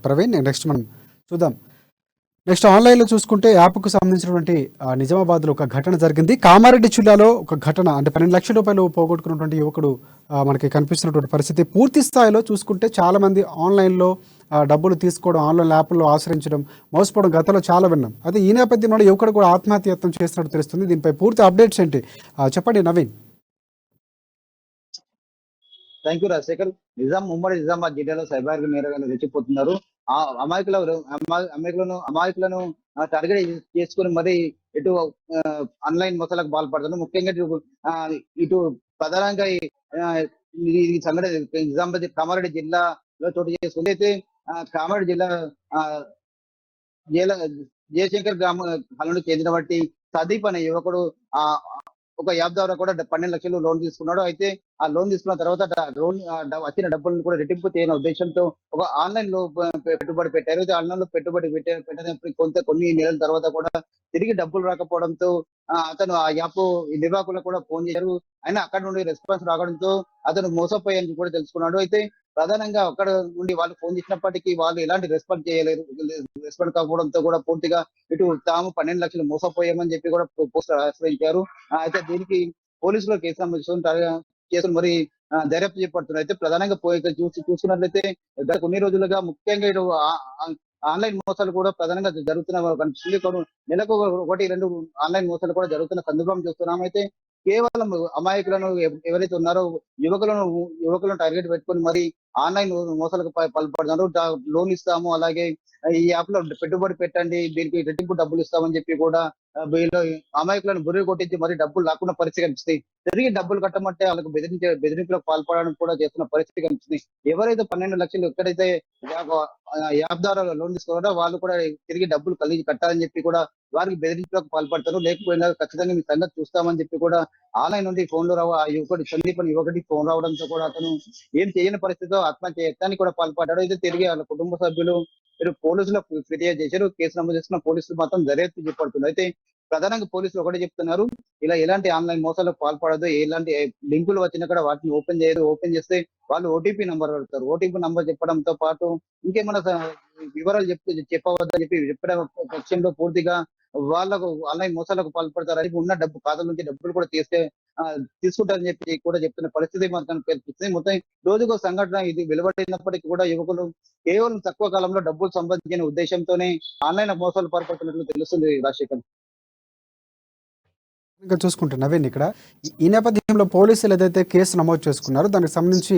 Praveen next మనం చూద్దాం. Next ఆన్‌లైన్‌లో చూసుకుంటే యాప్‌కు సంబంధించినటువంటి నిజామాబాద్‌లో ఒక ఘటన జరిగింది. కామారెడ్డి జిల్లాలో ఒక ఘటన అంటే ₹12,00,000 పోగొట్టుకున్నటువంటి యువకుడు మనకి కనిపిస్తున్నటువంటి పరిస్థితి. పూర్తి స్థాయిలో చూసుకుంటే చాలామంది ఆన్‌లైన్‌లో డబ్బులు తీసుకోవడం, ఆన్‌లైన్ యాప్‌ల్లో ఆశ్రయించడం, మోసపోవడం గతంలో చాలా విన్నాం. అయితే ఈ నేపథ్యంలో యువకుడు కూడా ఆత్మహత్య యత్నం చేసినట్టు తెలుస్తుంది. దీనిపై పూర్తి అప్డేట్స్ ఏంటి? చెప్పండి నవీన్. Thank you Rajasekhar. ఉమ్మడి నిజామాబాద్ జిల్లాలో సైబర్ నేరగాళ్లు రెచ్చిపోతున్నారు. ఆ అమాయకులను టార్గెట్ చేసుకుని మరి ఇటు ఆన్లైన్ మోసాలకు పాల్పడుతున్నారు. ముఖ్యంగా ఇటు ప్రధానంగా ఈ సంఘటన నిజామాబాద్ కామారెడ్డి జిల్లాలో చోటు చేసుకుంది. అయితే కామారెడ్డి జిల్లా ఆ జేల జయశంకర్ గ్రామం చెందినటువంటి సదీప్ అనే యువకుడు ఆ ఒక యాప్ ద్వారా కూడా 12,00,000 లోన్ తీసుకున్నాడు. అయితే ఆ లోన్ తీసుకున్న తర్వాత వచ్చిన డబ్బులను కూడా రెట్టింపు చేయని ఉద్దేశంతో ఒక ఆన్‌లైన్ లో పెట్టుబడి పెట్టారు. అయితే ఆన్‌లైన్ లో పెట్టుబడి పెట్టినప్పుడు కొన్ని నెలల తర్వాత కూడా తిరిగి డబ్బులు రాకపోవడంతో అతను ఆ యాప్ నిర్వాహకులకు కూడా ఫోన్ చేశారు. అయినా అక్కడ నుండి రెస్పాన్స్ రావడంతో అతను మోసపోయారని కూడా తెలుసుకున్నాడు. అయితే ప్రధానంగా అక్కడ నుండి వాళ్ళు ఫోన్ చేసినప్పటికీ వాళ్ళు ఎలాంటి రెస్పాన్స్ చేయలేరు. రెస్పాన్స్ కాకపోవడంతో కూడా పూర్తిగా ఇటు తాము 12,00,000 మోసపోయామని చెప్పి కూడా పోలీసులు ఆశ్రయించారు. అయితే దీనికి పోలీసులు కేసు నమోదు చేసుకొని మరి దర్యాప్తు చేపడుతున్నారు. అయితే ప్రధానంగా చూసుకున్నట్లయితే గత కొన్ని రోజులుగా ముఖ్యంగా ఇటు ఆన్‌లైన్ మోసాలు కూడా ప్రధానంగా జరుగుతున్న కనిపిస్తుంది. నెలకు 1, 2 ఆన్‌లైన్ మోసాలు కూడా జరుగుతున్న సందర్భం చూస్తున్నాం. అయితే కేవలం అమాయకులను ఎవరైతే ఉన్నారో యువకులను టార్గెట్ పెట్టుకొని మరి ఆన్‌లైన్ మోసాలకు పాల్పడుతున్నారు. లోన్ ఇస్తాము, అలాగే ఈ యాప్‌లో పెట్టుబడి పెట్టండి, దీనికి రెట్టింపు డబ్బులు ఇస్తామని చెప్పి కూడా వీళ్ళు అమాయకులను బుర్ర కొట్టించి మరి డబ్బులు లాక్కున్న పరిస్థితి కనిపిస్తాయి. తిరిగి డబ్బులు కట్టమంటే వాళ్ళకు బెదిరింపులకు పాల్పడడం కూడా చేస్తున్న పరిస్థితి కనిపిస్తుంది. ఎవరైతే 12,00,000 ఎక్కడైతే యాప్ యాప్ ద్వారా లోన్ తీసుకున్నారో వాళ్ళు కూడా తిరిగి డబ్బులు కట్టాలని చెప్పి కూడా వారికి బెదిరింపులకు పాల్పడతారు. లేకపోయినా ఖచ్చితంగా మీ సంగతి చూస్తామని చెప్పి కూడా ఆన్‌లైన్ నుండి ఫోన్‌లు ఆ సందీప్ అనే యువకుడికి ఫోన్ రావడంతో కూడా అతను ఏం చేయని పరిస్థితిలో ఆత్మహత్య యత్నానికి కూడా పాల్పడ్డాడు. అయితే తిరిగి వాళ్ళ కుటుంబ సభ్యులు పోలీసులకు ఫిర్యాదు చేశారు. కేసు నమోదు చేసుకున్న పోలీసులు మాత్రం దర్యాప్తు చేపడుతున్నారు. అయితే ప్రధానంగా పోలీసులు ఒకటే చెప్తున్నారు, ఇలా ఎలాంటి ఆన్‌లైన్ మోసాలకు పాల్పడొద్దు. ఎలాంటి లింకులు వచ్చినా కూడా వాటిని ఓపెన్ చేయరు. ఓపెన్ చేస్తే వాళ్ళు ఓటీపీ నంబర్ అడుగుతారు. ఓటీపీ నంబర్ చెప్పడంతో పాటు ఇంకేమైనా వివరాలు చెప్పవద్దని చెప్పడం పక్షంలో పూర్తిగా వాళ్ళకు ఆన్‌లైన్ మోసాలకు పాల్పడతారని ఉన్న ఖాతాల నుంచి డబ్బులు కూడా తీసుకుంటారని చెప్పి కూడా చెప్తున్న పరిస్థితి మనకు కనిపిస్తుంది. మొత్తం రోజుకో సంఘటన ఇది వెలువడినప్పటికీ కూడా యువకులు కేవలం తక్కువ కాలంలో డబ్బులు సంపాదించిన ఉద్దేశంతోనే ఆన్‌లైన్ మోసాలు పాల్పడుతున్నట్లు తెలుస్తుంది రాజశేఖర్. ఇంకా చూసుకుంటే నవీన్ ఇక్కడ ఈ నేపథ్యంలో పోలీసులు ఏదైతే కేసు నమోదు చేసుకున్నారో దానికి సంబంధించి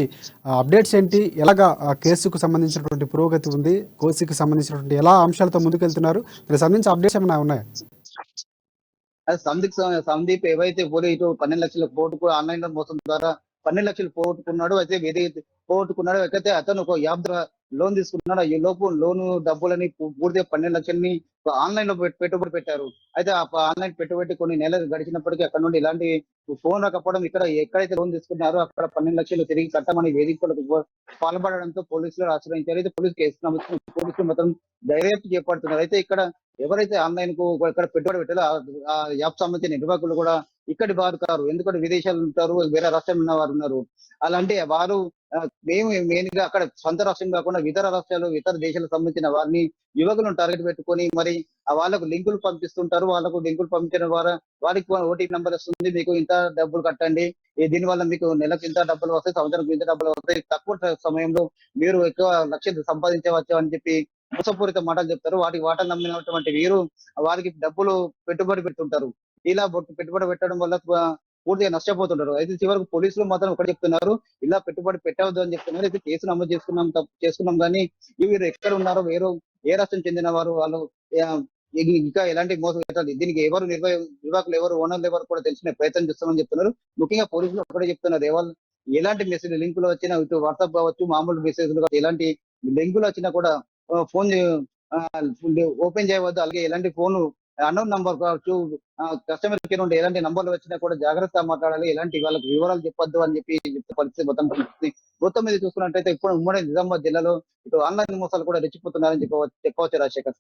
అప్డేట్స్ ఏంటి? ఎలాగా ఆ కేసుకు సంబంధించినటువంటి పురోగతి ఉంది? కేసుకి సంబంధించినటువంటి ఎలా అంశాలతో ముందుకెళ్తున్నారు? దానికి సంబంధించి అప్డేట్స్ ఏమైనా ఉన్నాయా? సందీప్ ఏవైతే ఇటు 12,00,000 ఆన్‌లైన్ లో మోసం ద్వారా 12,00,000 పోగొట్టుకున్నాడు. అయితే పోగొట్టుకున్నాడు. అయితే అతను ఒక యాప్ ద్వారా లోన్ తీసుకున్నాడు. ఈ లోపు లోను డబ్బులని పూర్తిగా 12,00,000ని ఆన్‌లైన్ లో పెట్టుబడి పెట్టారు. అయితే ఆ ఆన్‌లైన్ పెట్టుబడి కొన్ని నెలలు గడిచినప్పటికీ అక్కడ నుండి ఎలాంటి ఫోన్ రాకపోవడం, ఎక్కడైతే లోన్ తీసుకున్నారో అక్కడ 12,00,000 తిరిగి కట్టమని వేధింపులకు పాల్పడడంతో పోలీసులు ఆశ్రయించారు. అయితే పోలీసులు మాత్రం దర్యాప్తు చేపడుతున్నారు. అయితే ఇక్కడ ఎవరైతే ఆన్‌లైన్ కు ఇక్కడ పెట్టుబడి పెట్టారో ఆ యాప్ సంబంధించిన నిర్వాహకులు కూడా ఇక్కడి వారు కారు. ఎందుకంటే విదేశాల్లో ఉంటారు, వేరే రాష్ట్రంలో ఉన్న వారు ఉన్నారు. అలాంటి వారు మేము మెయిన్ గా అక్కడ సొంత రాష్ట్రం కాకుండా ఇతర రాష్ట్రాలు, ఇతర దేశాలకు సంబంధించిన వారిని యువకులను టార్గెట్ పెట్టుకొని మరి వాళ్ళకు లింకులు పంపిస్తుంటారు. వాళ్ళకు లింకులు పంపించడం ద్వారా వారికి ఓటీపీ నంబర్ వస్తుంది. మీకు ఇంత డబ్బులు కట్టండి. దీని వల్ల మీకు నెలకు ఇంత డబ్బులు వస్తాయి, సంవత్సరానికి ఇంత డబ్బులు వస్తాయి. తక్కువ సమయంలో మీరు ఎక్కువ లక్ష్యం సంపాదించవచ్చు అని చెప్పి మోసపూరిత మాటలు చెప్తారు. వాటికి వాటలు నమ్మినటువంటి వీరు వారికి డబ్బులు పెట్టుబడి పెడుతుంటారు. ఇలా పెట్టుబడి పెట్టడం వల్ల పూర్తిగా నష్టపోతుంటారు. అయితే చివరకు పోలీసులు మాత్రం ఒకటి చెప్తున్నారు, ఇలా పెట్టుబడి పెట్టవద్దు అని చెప్తున్నారు. అయితే కేసు నమోదు చేసుకున్నాం కానీ వీరు ఎక్కడ ఉన్నారో ఏ రాష్ట్రం చెందిన వారు వాళ్ళు ఇంకా ఎలాంటి మోసం పెట్టాలి, దీనికి ఎవరు నిర్వాహకులు ఎవరు, ఓనర్లు ఎవరు కూడా తెలిసిన ప్రయత్నం చేస్తామని చెప్తున్నారు. ముఖ్యంగా పోలీసులు ఒకటే చెప్తున్నారు, ఎలాంటి మెసేజ్ లింకులు వచ్చినా ఇటు వాట్సాప్ కావచ్చు, మామూలు మెసేజ్లు ఎలాంటి లింకులు వచ్చినా కూడా ఫోన్ ఓపెన్ చేయవద్దు. అలాగే ఎలాంటి ఫోన్ అన్నోన్ నంబర్ కావచ్చు, కస్టమర్ కేర్ నుండి ఎలాంటి నంబర్లు వచ్చినా కూడా జాగ్రత్తగా మాట్లాడాలి. ఎలాంటి వాళ్ళకి వివరాలు చెప్పొద్దు అని చెప్పి చెప్తే పరిస్థితి మొత్తం మీద చూసుకున్నట్టయితే ఇప్పుడు ఉమ్మడి నిజామాబాద్ జిల్లాలో ఇటు ఆన్‌లైన్ మోసాలు కూడా రెచ్చిపోతున్నారని చెప్పవచ్చు రాజశేఖర్.